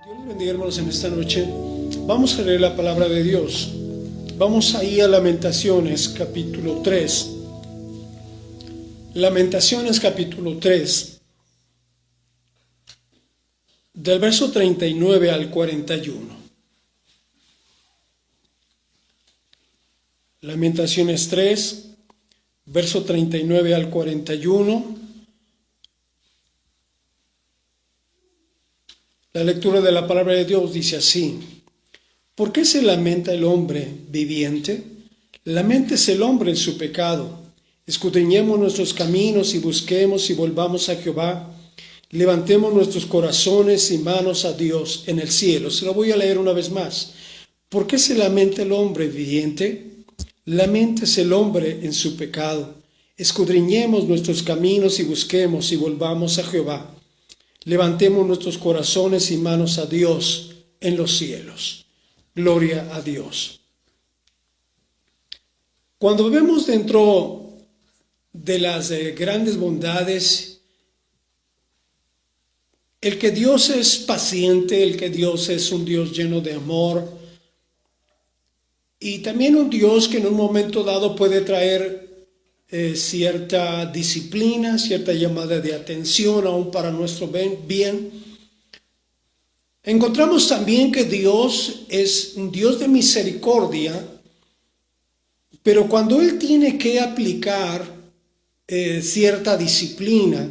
Dios les bendiga, hermanos, en esta noche. Vamos a leer la palabra de Dios. Vamos ahí a Lamentaciones capítulo 3. Lamentaciones capítulo 3, del verso 39 al 41. Lamentaciones 3, verso 39 al 41. La lectura de la palabra de Dios dice así: ¿Por qué se lamenta el hombre viviente? Laméntese el hombre en su pecado. Escudriñemos nuestros caminos y busquemos y volvamos a Jehová. Levantemos nuestros corazones y manos a Dios en el cielo. Se lo voy a leer una vez más. ¿Por qué se lamenta el hombre viviente? Laméntese el hombre en su pecado. Escudriñemos nuestros caminos y busquemos y volvamos a Jehová. Levantemos nuestros corazones y manos a Dios en los cielos. Gloria a Dios. Cuando vemos dentro de las grandes bondades, el que Dios es paciente, el que Dios es un Dios lleno de amor, y también un Dios que en un momento dado puede traer cierta disciplina, cierta llamada de atención aún para nuestro bien. Encontramos también que Dios es un Dios de misericordia, pero cuando Él tiene que aplicar cierta disciplina,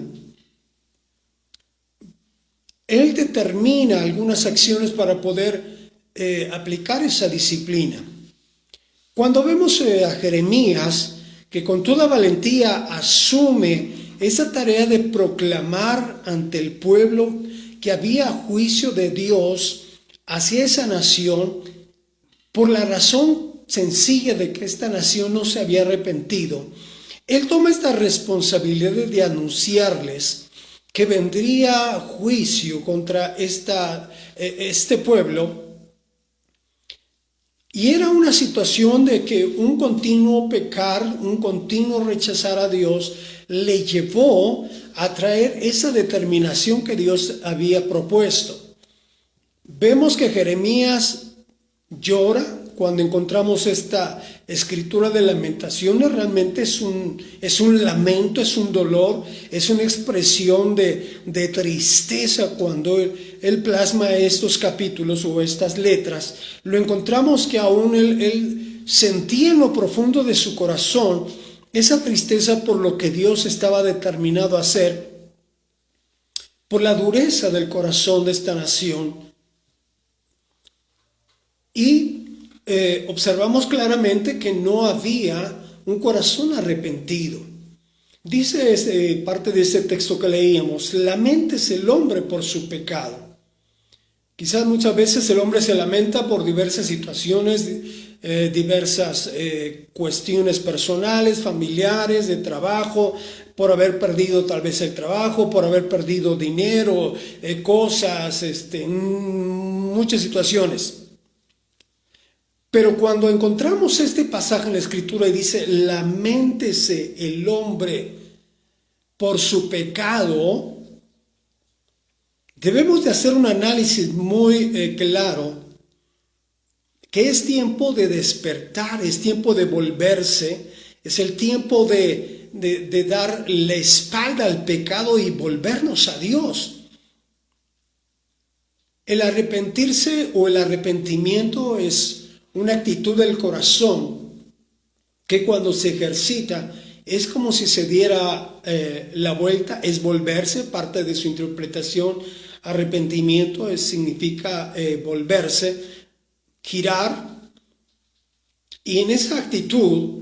Él determina algunas acciones para poder aplicar esa disciplina. Cuando vemos a Jeremías, que con toda valentía asume esa tarea de proclamar ante el pueblo que había juicio de Dios hacia esa nación, por la razón sencilla de que esta nación no se había arrepentido, él toma esta responsabilidad de anunciarles que vendría juicio contra este pueblo. Y era una situación de que un continuo pecar, un continuo rechazar a Dios, le llevó a traer esa determinación que Dios había propuesto. Vemos que Jeremías llora cuando encontramos esta escritura de Lamentaciones. Realmente es un lamento, es un dolor, es una expresión de tristeza cuando él plasma estos capítulos o estas letras. Lo encontramos que aún él sentía en lo profundo de su corazón esa tristeza por lo que Dios estaba determinado a hacer, por la dureza del corazón de esta nación. Y observamos claramente que no había un corazón arrepentido. Dice parte de ese texto que leíamos: laméntese el hombre por su pecado. Quizás muchas veces el hombre se lamenta por diversas situaciones, diversas cuestiones personales, familiares, de trabajo, por haber perdido tal vez el trabajo, por haber perdido dinero, cosas, muchas situaciones. Pero cuando encontramos este pasaje en la Escritura y dice: laméntese el hombre por su pecado, debemos de hacer un análisis muy claro, que es tiempo de despertar, es tiempo de volverse, es el tiempo de dar la espalda al pecado y volvernos a Dios. El arrepentirse o el arrepentimiento es una actitud del corazón que cuando se ejercita es como si se diera la vuelta, es volverse, parte de su interpretación. Arrepentimiento significa volverse, girar, y en esa actitud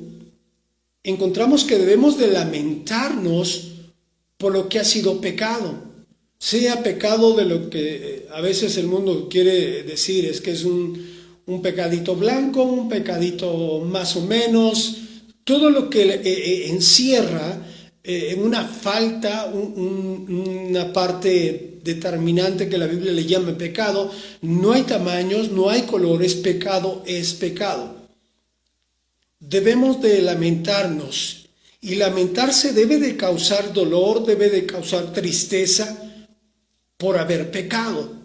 encontramos que debemos de lamentarnos por lo que ha sido pecado, sea pecado de lo que a veces el mundo quiere decir, es que es un pecadito blanco, un pecadito más o menos, todo lo que encierra una falta, una parte determinante que la Biblia le llama pecado. No hay tamaños, no hay colores, pecado es pecado. Debemos de lamentarnos, y lamentarse debe de causar dolor, debe de causar tristeza por haber pecado.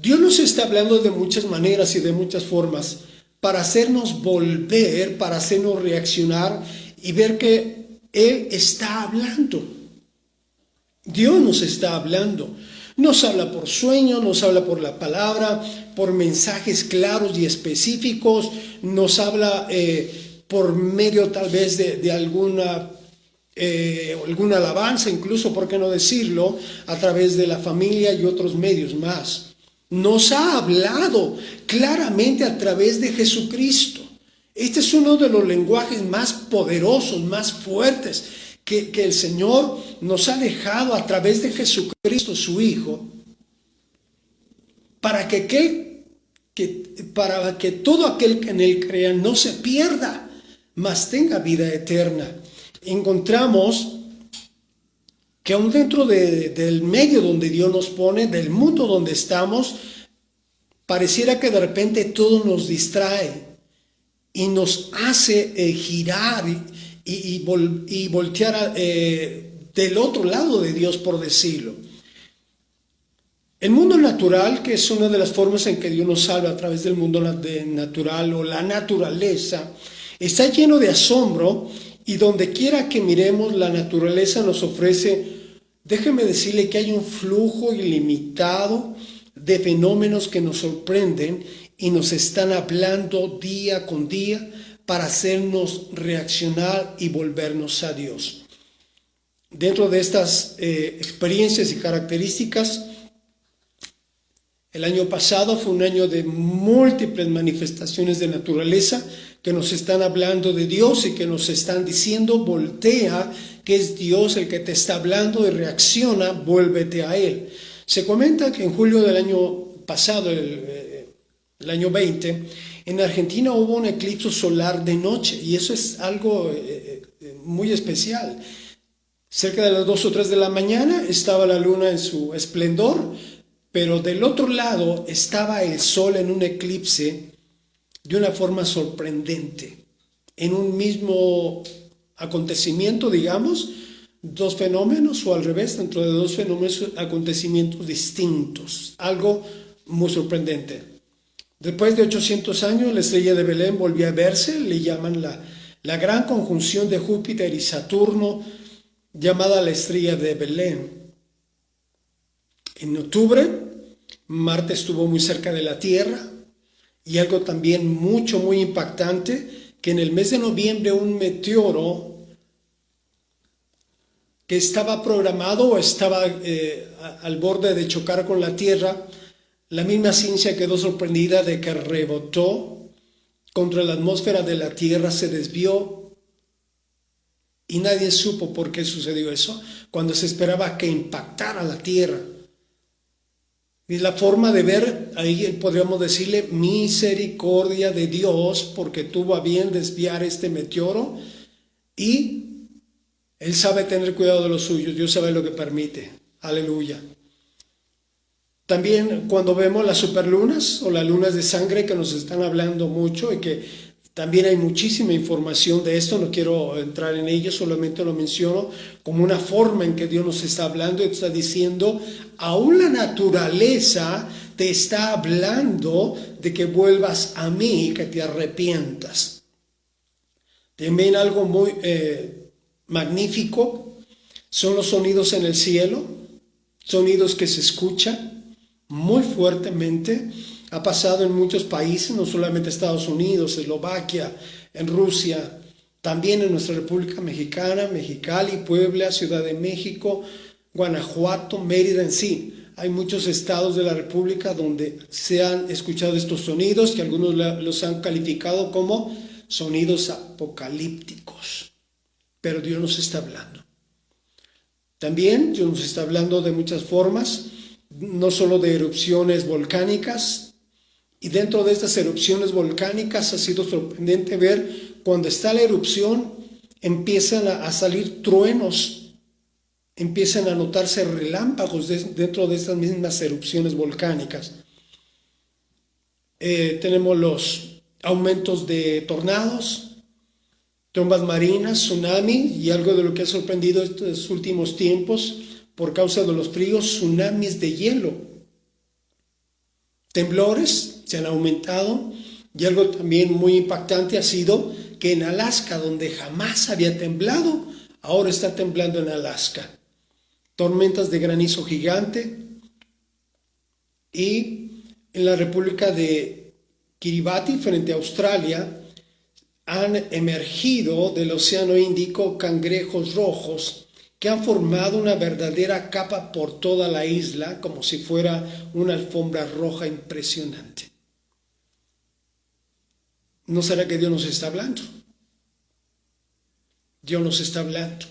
Dios nos está hablando de muchas maneras y de muchas formas para hacernos volver, para hacernos reaccionar y ver que Él está hablando. Dios nos está hablando. Nos habla por sueños, nos habla por la palabra, por mensajes claros y específicos, nos habla por medio tal vez de alguna alabanza, incluso, por qué no decirlo, a través de la familia y otros medios más. Nos ha hablado claramente a través de Jesucristo. Este es uno de los lenguajes más poderosos, más fuertes que el Señor nos ha dejado a través de Jesucristo, su Hijo, para que todo aquel que en Él crea no se pierda, mas tenga vida eterna. Encontramos que aún dentro del medio donde Dios nos pone, del mundo donde estamos, pareciera que de repente todo nos distrae y nos hace girar y voltear del otro lado de Dios, por decirlo. El mundo natural, que es una de las formas en que Dios nos salva a través del mundo natural o la naturaleza, está lleno de asombro, y donde quiera que miremos, la naturaleza nos ofrece, déjeme decirle que hay un flujo ilimitado de fenómenos que nos sorprenden y nos están hablando día con día para hacernos reaccionar y volvernos a Dios. Dentro de estas experiencias y características, el año pasado fue un año de múltiples manifestaciones de naturaleza que nos están hablando de Dios y que nos están diciendo: voltea, que es Dios el que te está hablando, y reacciona, vuélvete a Él. Se comenta que en julio del año pasado, el año 20, en Argentina hubo un eclipse solar de noche, y eso es algo muy especial. Cerca de las 2 o 3 de la mañana estaba la luna en su esplendor, pero del otro lado estaba el sol en un eclipse de una forma sorprendente. En un mismo acontecimiento, digamos, 2 fenómenos, o al revés, dentro de 2 fenómenos, acontecimientos distintos. Algo muy sorprendente. Después de 800 años, la estrella de Belén volvió a verse. Le llaman la gran conjunción de Júpiter y Saturno, llamada la estrella de Belén. En octubre, Marte estuvo muy cerca de la Tierra, y algo también muy impactante, que en el mes de noviembre un meteoro que estaba programado o estaba al borde de chocar con la Tierra, la misma ciencia quedó sorprendida de que rebotó contra la atmósfera de la Tierra, se desvió, y nadie supo por qué sucedió eso, cuando se esperaba que impactara la Tierra. Y la forma de ver, ahí podríamos decirle, misericordia de Dios, porque tuvo a bien desviar este meteoro, y Él sabe tener cuidado de los suyos. Dios sabe lo que permite. Aleluya. También cuando vemos las superlunas o las lunas de sangre, que nos están hablando mucho, y que también hay muchísima información de esto, no quiero entrar en ello, solamente lo menciono como una forma en que Dios nos está hablando y está diciendo: aún la naturaleza te está hablando de que vuelvas a mí, que te arrepientas. También algo muy magnífico son los sonidos en el cielo, sonidos que se escuchan muy fuertemente. Ha pasado en muchos países, no solamente Estados Unidos, Eslovaquia, en Rusia, también en nuestra República Mexicana, Mexicali, Puebla, Ciudad de México, Guanajuato, Mérida, en sí. Hay muchos estados de la República donde se han escuchado estos sonidos, que algunos los han calificado como sonidos apocalípticos. Pero Dios nos está hablando. También Dios nos está hablando de muchas formas, no solo de erupciones volcánicas. Y dentro de estas erupciones volcánicas ha sido sorprendente ver cuando está la erupción, empiezan a salir truenos, empiezan a notarse relámpagos dentro de estas mismas erupciones volcánicas. Tenemos los aumentos de tornados, trombas marinas, tsunami, y algo de lo que ha sorprendido estos últimos tiempos por causa de los fríos, tsunamis de hielo. temblores se han aumentado, y algo también muy impactante ha sido que en Alaska, donde jamás había temblado, ahora está temblando en Alaska. Tormentas de granizo gigante, y en la República de Kiribati, frente a Australia, han emergido del Océano Índico cangrejos rojos que han formado una verdadera capa por toda la isla, como si fuera una alfombra roja impresionante. ¿No será que Dios nos está hablando? Dios nos está hablando.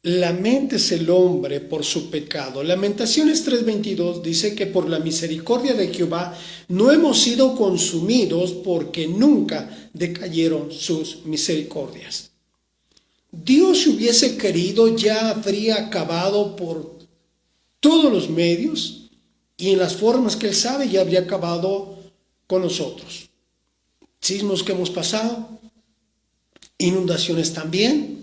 Laméntese el hombre por su pecado. Lamentaciones 3:22 dice que por la misericordia de Jehová no hemos sido consumidos, porque nunca decayeron sus misericordias. Dios, si hubiese querido, ya habría acabado por todos los medios y en las formas que Él sabe, ya habría acabado con nosotros. Sismos que hemos pasado, inundaciones también.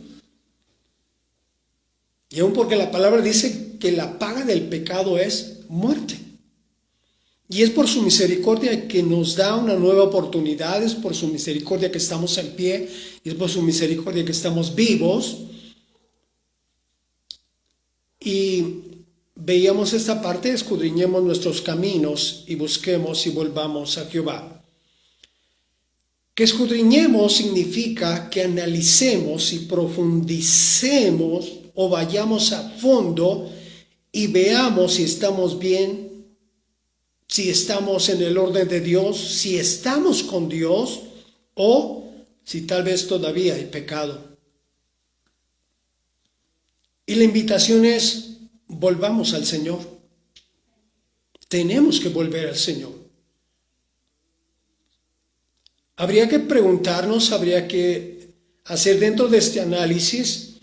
Y aún porque la palabra dice que la paga del pecado es muerte. Y es por su misericordia que nos da una nueva oportunidad, es por su misericordia que estamos en pie, y es por su misericordia que estamos vivos. Y veíamos esta parte: escudriñemos nuestros caminos y busquemos y volvamos a Jehová. Que escudriñemos significa que analicemos y profundicemos, o vayamos a fondo y veamos si estamos bien, si estamos en el orden de Dios, si estamos con Dios, o si tal vez todavía hay pecado. Y la invitación es: volvamos al Señor. Tenemos que volver al Señor. Habría que preguntarnos, habría que hacer dentro de este análisis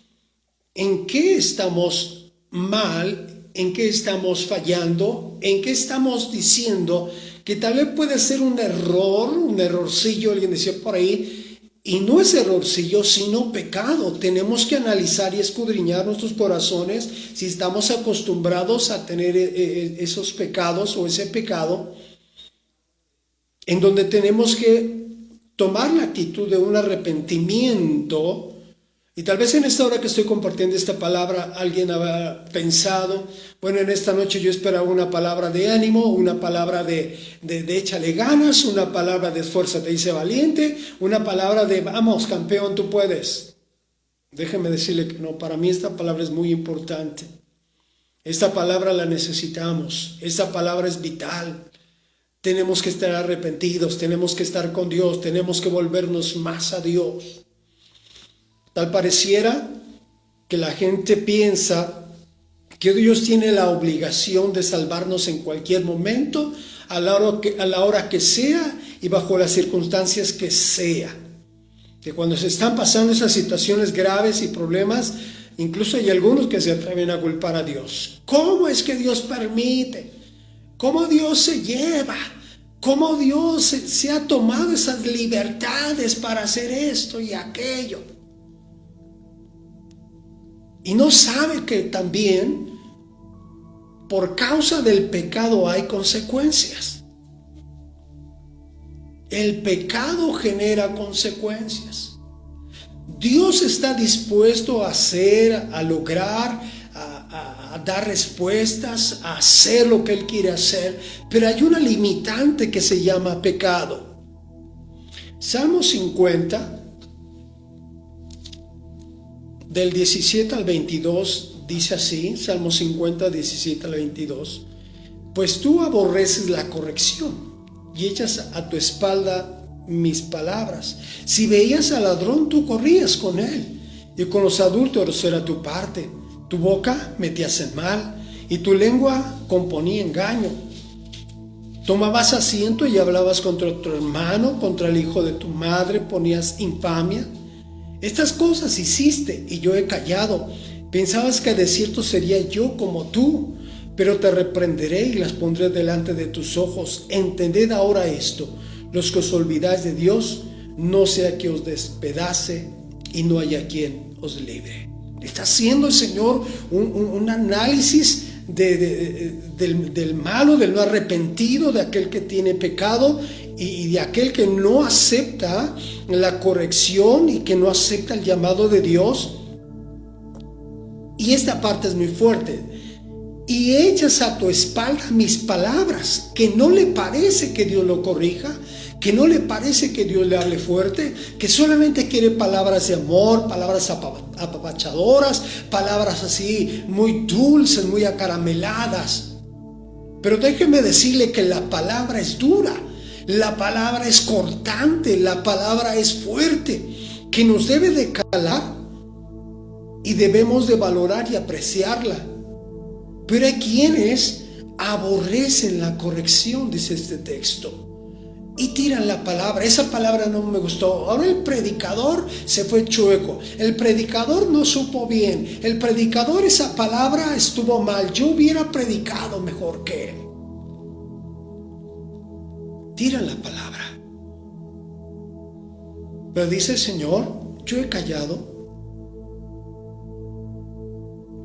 en qué estamos mal, en qué estamos fallando, en qué estamos diciendo que tal vez puede ser un error, un errorcillo, alguien decía por ahí, y no es errorcillo, sino pecado. Tenemos que analizar y escudriñar nuestros corazones si estamos acostumbrados a tener esos pecados o ese pecado, en donde tenemos que tomar la actitud de un arrepentimiento. Y tal vez en esta hora que estoy compartiendo esta palabra, alguien habrá pensado: bueno, en esta noche yo esperaba una palabra de ánimo, una palabra de échale ganas, una palabra de esfuérzate y sé valiente, una palabra de vamos campeón, tú puedes. Déjeme decirle que no, para mí esta palabra es muy importante. Esta palabra la necesitamos, esta palabra es vital. Tenemos que estar arrepentidos, tenemos que estar con Dios, tenemos que volvernos más a Dios. Tal pareciera que la gente piensa que Dios tiene la obligación de salvarnos en cualquier momento, a la hora que sea y bajo las circunstancias que sea. Que cuando se están pasando esas situaciones graves y problemas, incluso hay algunos que se atreven a culpar a Dios. ¿Cómo es que Dios permite? ¿Cómo Dios se lleva? ¿Cómo Dios se ha tomado esas libertades para hacer esto y aquello? Y no sabe que también por causa del pecado hay consecuencias. El pecado genera consecuencias. Dios está dispuesto a hacer, a lograr, a dar respuestas, a hacer lo que Él quiere hacer, pero hay una limitante que se llama pecado. Salmo 50, del 17 al 22, dice así, Salmo 50, 17 al 22: pues tú aborreces la corrección y echas a tu espalda mis palabras. Si veías al ladrón, tú corrías con él, y con los adúlteros era tu parte. Tu boca metías en mal, y tu lengua componía engaño. Tomabas asiento y hablabas contra tu hermano, contra el hijo de tu madre ponías infamia. Estas cosas hiciste y yo he callado. Pensabas que de cierto sería yo como tú, pero te reprenderé y las pondré delante de tus ojos. Entended ahora esto: los que os olvidáis de Dios, no sea que os despedace y no haya quien os libre. Está haciendo el Señor un análisis del malo, del no arrepentido, de aquel que tiene pecado y de aquel que no acepta la corrección y que no acepta el llamado de Dios. Y esta parte es muy fuerte. Y echas a tu espalda mis palabras, que no le parece que Dios lo corrija, que no le parece que Dios le hable fuerte, que solamente quiere palabras de amor, palabras apapachadoras, palabras así muy dulces, muy acarameladas. Pero déjeme decirle que la palabra es dura, la palabra es cortante, la palabra es fuerte, que nos debe de calar y debemos de valorar y apreciarla. Pero hay quienes aborrecen la corrección, dice este texto, y tiran la palabra. Esa palabra no me gustó. Ahora el predicador se fue chueco. El predicador no supo bien. El predicador, esa palabra estuvo mal. Yo hubiera predicado mejor que él. Tiran la palabra. Pero dice el Señor, yo he callado.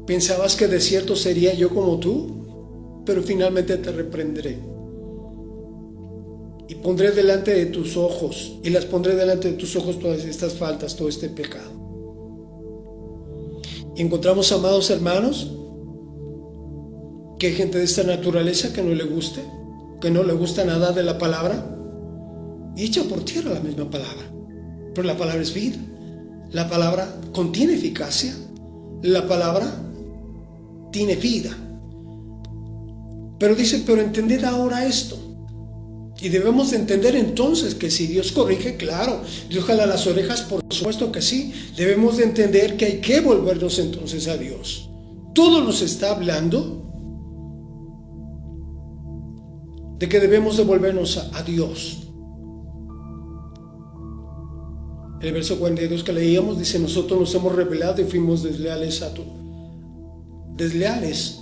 ¿Pensabas que de cierto sería yo como tú? Pero finalmente te reprenderé. Y pondré delante de tus ojos, y las pondré delante de tus ojos todas estas faltas, todo este pecado. Y encontramos, amados hermanos, que hay gente de esta naturaleza que no le guste, que no le gusta nada de la palabra, y echa por tierra la misma palabra. Pero la palabra es vida. La palabra contiene eficacia. La palabra tiene vida. Pero dice, pero entended ahora esto. Y debemos de entender entonces que si Dios corrige, claro, Dios jala las orejas, por supuesto que sí. Debemos de entender que hay que volvernos entonces a Dios. Todo nos está hablando de que debemos de volvernos a Dios. El verso 42 que leíamos dice, nosotros nos hemos rebelado y fuimos desleales desleales.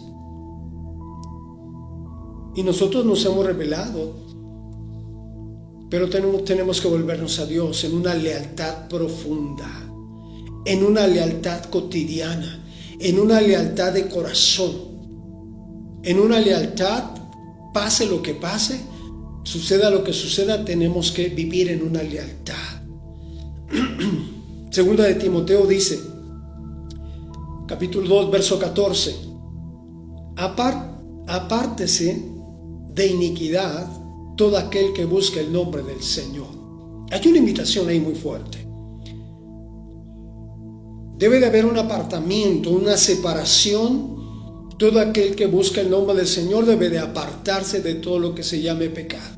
Y nosotros nos hemos rebelado. Pero tenemos que volvernos a Dios en una lealtad profunda, en una lealtad cotidiana, en una lealtad de corazón, en una lealtad, pase lo que pase, suceda lo que suceda, tenemos que vivir en una lealtad. Segunda de Timoteo dice, capítulo 2, verso 14, apártese de iniquidad todo aquel que busca el nombre del Señor. Hay una invitación ahí muy fuerte. Debe de haber un apartamiento, una separación. Todo aquel que busca el nombre del Señor debe de apartarse de todo lo que se llame pecado.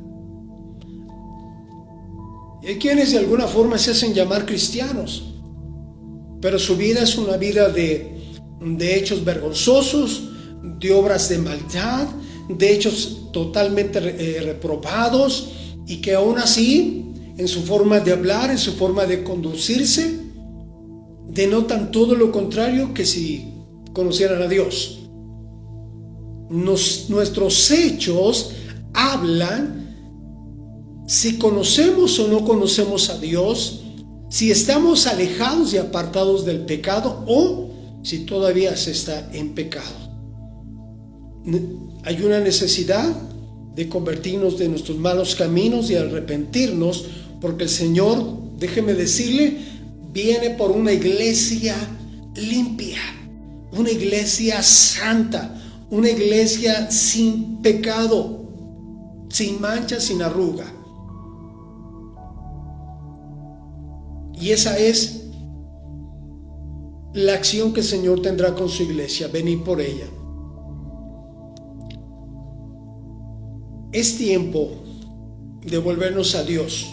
Y hay quienes de alguna forma se hacen llamar cristianos, pero su vida es una vida de hechos vergonzosos, de obras de maldad, de hechos totalmente reprobados, y que aún así en su forma de hablar, en su forma de conducirse, denotan todo lo contrario que si conocieran a Dios. Nuestros hechos hablan si conocemos o no conocemos a Dios, si estamos alejados y apartados del pecado o si todavía se está en pecado. Hay una necesidad de convertirnos de nuestros malos caminos y arrepentirnos, porque el Señor, déjeme decirle, viene por una iglesia limpia, una iglesia santa, una iglesia sin pecado, sin mancha, sin arruga. Y esa es la acción que el Señor tendrá con su iglesia, venir por ella. Es tiempo de volvernos a Dios,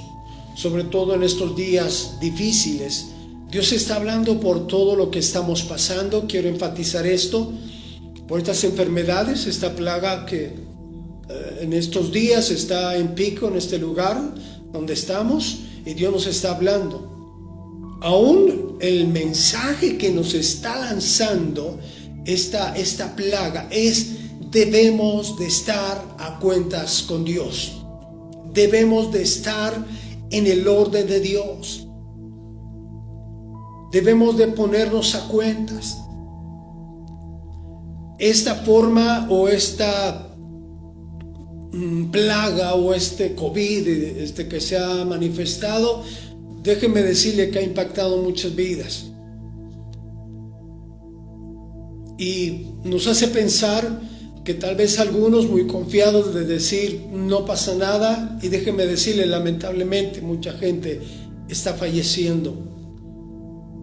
sobre todo en estos días difíciles. Dios está hablando por todo lo que estamos pasando. Quiero enfatizar esto, por estas enfermedades, esta plaga que en estos días está en pico en este lugar donde estamos, y Dios nos está hablando. Aún el mensaje que nos está lanzando esta plaga es: debemos de estar a cuentas con Dios. Debemos de estar en el orden de Dios. Debemos de ponernos a cuentas. esta forma o esta plaga o este COVID que se ha manifestado, déjeme decirle que ha impactado muchas vidas. Y nos hace pensar que tal vez algunos muy confiados de decir no pasa nada, y déjeme decirle, lamentablemente mucha gente está falleciendo.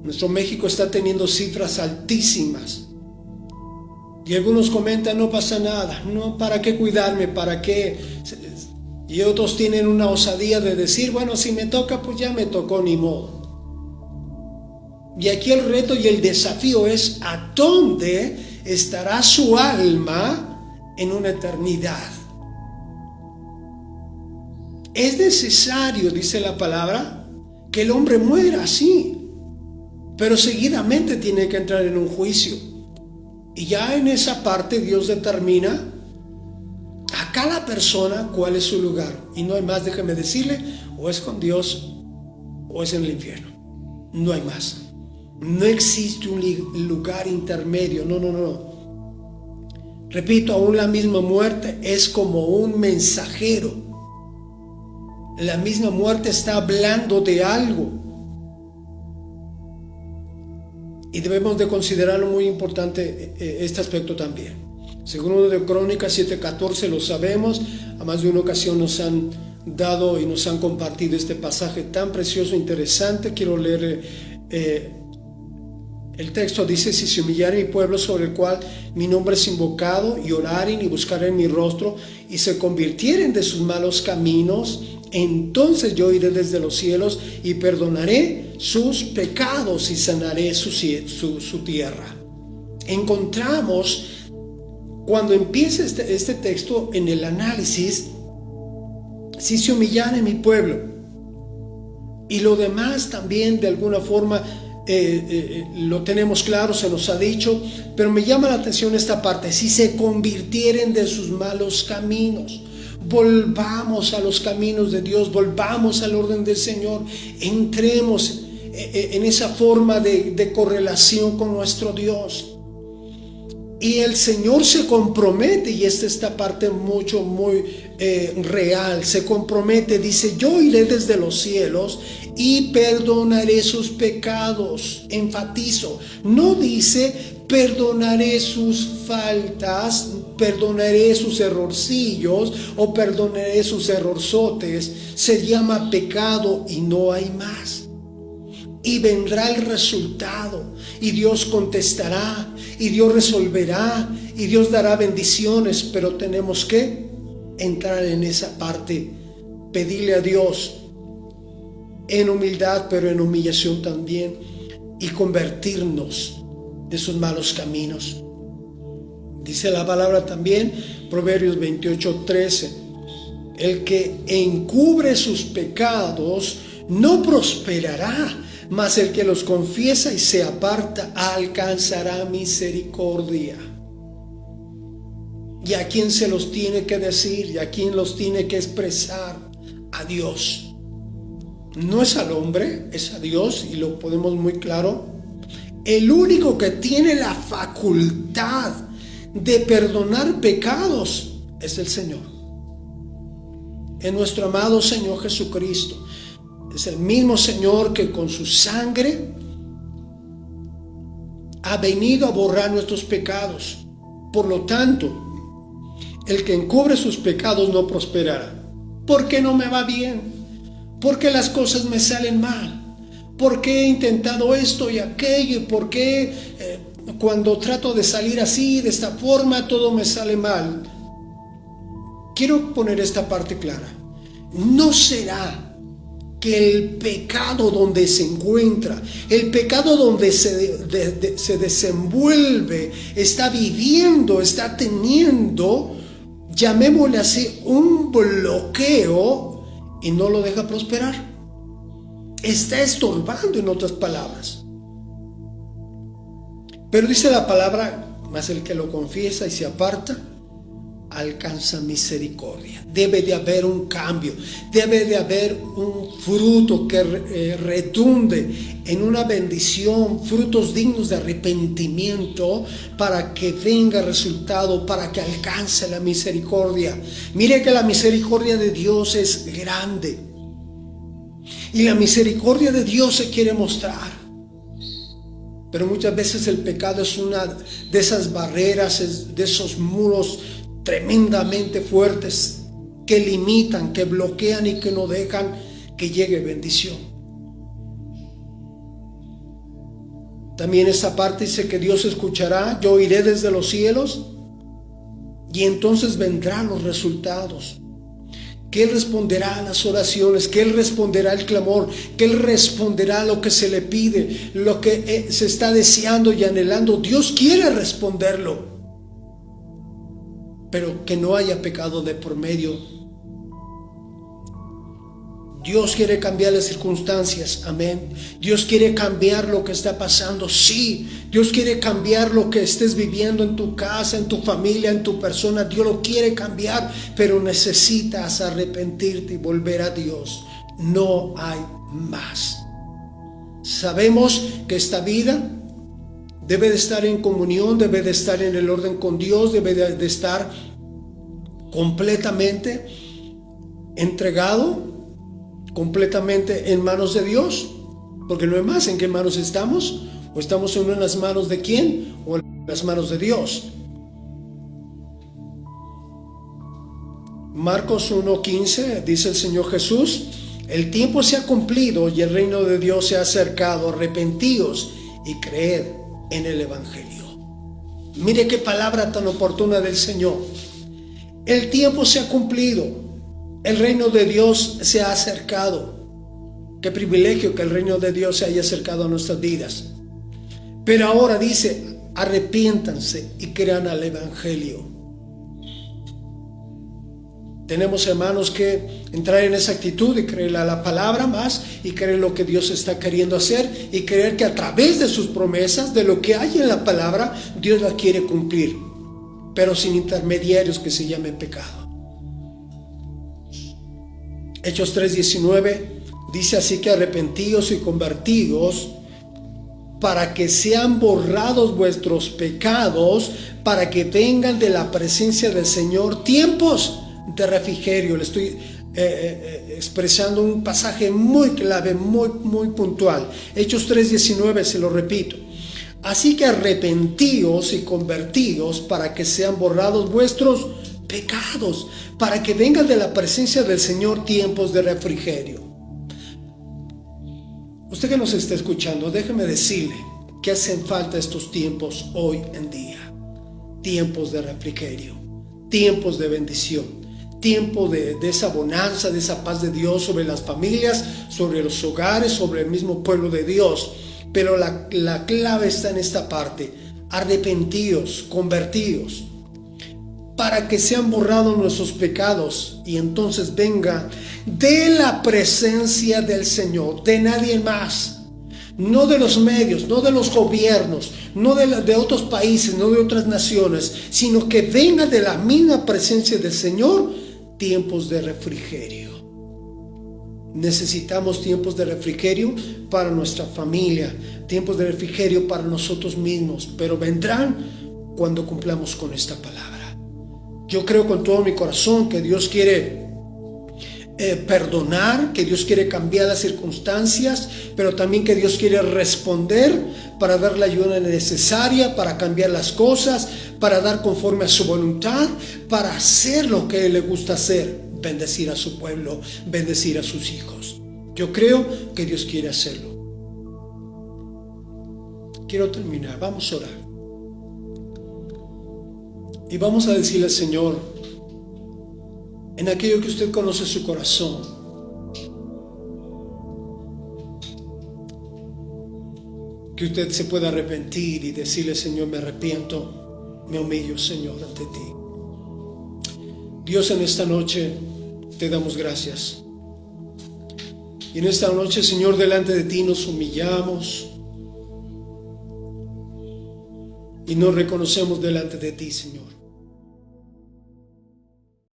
Nuestro México está teniendo cifras altísimas. Y algunos comentan, no pasa nada, no, ¿para qué cuidarme? ¿Para qué? Y otros tienen una osadía de decir, bueno, si me toca, pues ya me tocó, ni modo. Y aquí el reto y el desafío es, ¿a dónde estará su alma en una eternidad? Es necesario, dice la palabra, que el hombre muera, sí, pero seguidamente tiene que entrar en un juicio. Y ya en esa parte Dios determina a cada persona cuál es su lugar. Y no hay más, déjeme decirle, o es con Dios o es en el infierno. No hay más. No existe un lugar intermedio. No. Repito, aún la misma muerte es como un mensajero. La misma muerte está hablando de algo. Y debemos de considerarlo muy importante este aspecto también. Segundo de Crónicas 7:14, lo sabemos, a más de una ocasión nos han dado y nos han compartido este pasaje tan precioso e interesante. Quiero leer el texto. Dice: si se humillare mi pueblo sobre el cual mi nombre es invocado, y oraren y buscaren mi rostro, y se convirtieren de sus malos caminos, entonces yo iré desde los cielos y perdonaré sus pecados y sanaré su tierra. Encontramos, cuando empieza este texto en el análisis, si se humillare mi pueblo, y lo demás también de alguna forma lo tenemos claro, se nos ha dicho, pero me llama la atención esta parte: si se convirtieren de sus malos caminos. Volvamos a los caminos de Dios, volvamos al orden del Señor, entremos en esa forma de correlación con nuestro Dios. Y el Señor se compromete, y esta parte muy real, se compromete, dice: yo iré desde los cielos y perdonaré sus pecados. Enfatizo, no dice perdonaré sus faltas, perdonaré sus errorcillos o perdonaré sus errorzotes. Se llama pecado y no hay más. Y vendrá el resultado, y Dios contestará, y Dios resolverá, y Dios dará bendiciones, pero tenemos que entrar en esa parte, pedirle a Dios en humildad, pero en humillación también, y convertirnos de sus malos caminos. Dice la palabra también, Proverbios 28:13, el que encubre sus pecados no prosperará, mas el que los confiesa y se aparta alcanzará misericordia. ¿Y a quién se los tiene que decir? ¿Y a quién los tiene que expresar? A Dios. No es al hombre, es a Dios, y lo podemos muy claro. El único que tiene la facultad de perdonar pecados es el Señor. Es nuestro amado Señor Jesucristo. Es el mismo Señor que con su sangre ha venido a borrar nuestros pecados. Por lo tanto, el que encubre sus pecados no prosperará. ¿Por qué no me va bien? ¿Por qué las cosas me salen mal? ¿Por qué he intentado esto y aquello? ¿Y por qué cuando trato de salir así, de esta forma, todo me sale mal? Quiero poner esta parte clara. No será que el pecado donde se encuentra, el pecado donde se desenvuelve, está viviendo, está teniendo, llamémosle así, un bloqueo y no lo deja prosperar. Está estorbando, en otras palabras. Pero dice la palabra: mas el que lo confiesa y se aparta alcanza misericordia. Debe de haber un cambio, debe de haber un fruto que redunde en una bendición, frutos dignos de arrepentimiento, para que venga resultado, para que alcance la misericordia. Mire que la misericordia de Dios es grande y la misericordia de Dios se quiere mostrar. Pero muchas veces el pecado es una de esas barreras, de esos muros tremendamente fuertes que limitan, que bloquean y que no dejan que llegue bendición. También esa parte dice que Dios escuchará, yo oiré desde los cielos y entonces vendrán los resultados. Que Él responderá a las oraciones, que Él responderá al clamor, que Él responderá a lo que se le pide, lo que se está deseando y anhelando. Dios quiere responderlo, pero que no haya pecado de por medio. Dios quiere cambiar las circunstancias, amén. Dios quiere cambiar lo que está pasando, sí. Dios quiere cambiar lo que estés viviendo en tu casa, en tu familia, en tu persona. Dios lo quiere cambiar, pero necesitas arrepentirte y volver a Dios. No hay más. Sabemos que esta vida debe de estar en comunión, debe de estar en el orden con Dios, debe de estar completamente entregado, completamente en manos de Dios, porque no hay más. ¿En qué manos estamos? ¿O estamos en las manos de quién? ¿O en las manos de Dios? Marcos 1:15 dice el Señor Jesús: el tiempo se ha cumplido y el reino de Dios se ha acercado, arrepentíos y creed en el Evangelio. Mire qué palabra tan oportuna del Señor. El tiempo se ha cumplido. El reino de Dios se ha acercado. Qué privilegio que el reino de Dios se haya acercado a nuestras vidas. Pero ahora dice: arrepiéntanse y crean al Evangelio. Tenemos, hermanos, que entrar en esa actitud y creer a la palabra más, y creer lo que Dios está queriendo hacer, y creer que a través de sus promesas, de lo que hay en la palabra, Dios la quiere cumplir, pero sin intermediarios que se llamen pecado. Hechos 3:19 dice así que arrepentíos y convertíos para que sean borrados vuestros pecados, para que vengan de la presencia del Señor tiempos de refrigerio. Le estoy expresando un pasaje muy clave, muy puntual. Hechos 3:19, se lo repito. Así que arrepentíos y convertíos para que sean borrados vuestros pecados, para que vengan de la presencia del Señor tiempos de refrigerio. Usted que nos está escuchando, déjeme decirle que hacen falta estos tiempos hoy en día. Tiempos de refrigerio, tiempos de bendición, tiempo de esa bonanza, de esa paz de Dios sobre las familias, sobre los hogares, sobre el mismo pueblo de Dios. Pero la clave está en esta parte: arrepentíos, convertíos, para que sean borrados nuestros pecados, y entonces venga de la presencia del Señor, de nadie más, no de los medios, no de los gobiernos, no de otros países, no de otras naciones, sino que venga de la misma presencia del Señor tiempos de refrigerio. Necesitamos tiempos de refrigerio para nuestra familia, tiempos de refrigerio para nosotros mismos, pero vendrán cuando cumplamos con esta palabra. Yo creo con todo mi corazón que Dios quiere perdonar, que Dios quiere cambiar las circunstancias, pero también que Dios quiere responder para dar la ayuda necesaria, para cambiar las cosas, para dar conforme a su voluntad, para hacer lo que a Él le gusta hacer: bendecir a su pueblo, bendecir a sus hijos. Yo creo que Dios quiere hacerlo. Quiero terminar, vamos a orar. Y vamos a decirle al Señor, en aquello que usted conoce su corazón, que usted se pueda arrepentir y decirle: Señor, me arrepiento, me humillo, Señor, ante ti. Dios, en esta noche te damos gracias. Y en esta noche, Señor, delante de ti nos humillamos y nos reconocemos delante de ti, Señor.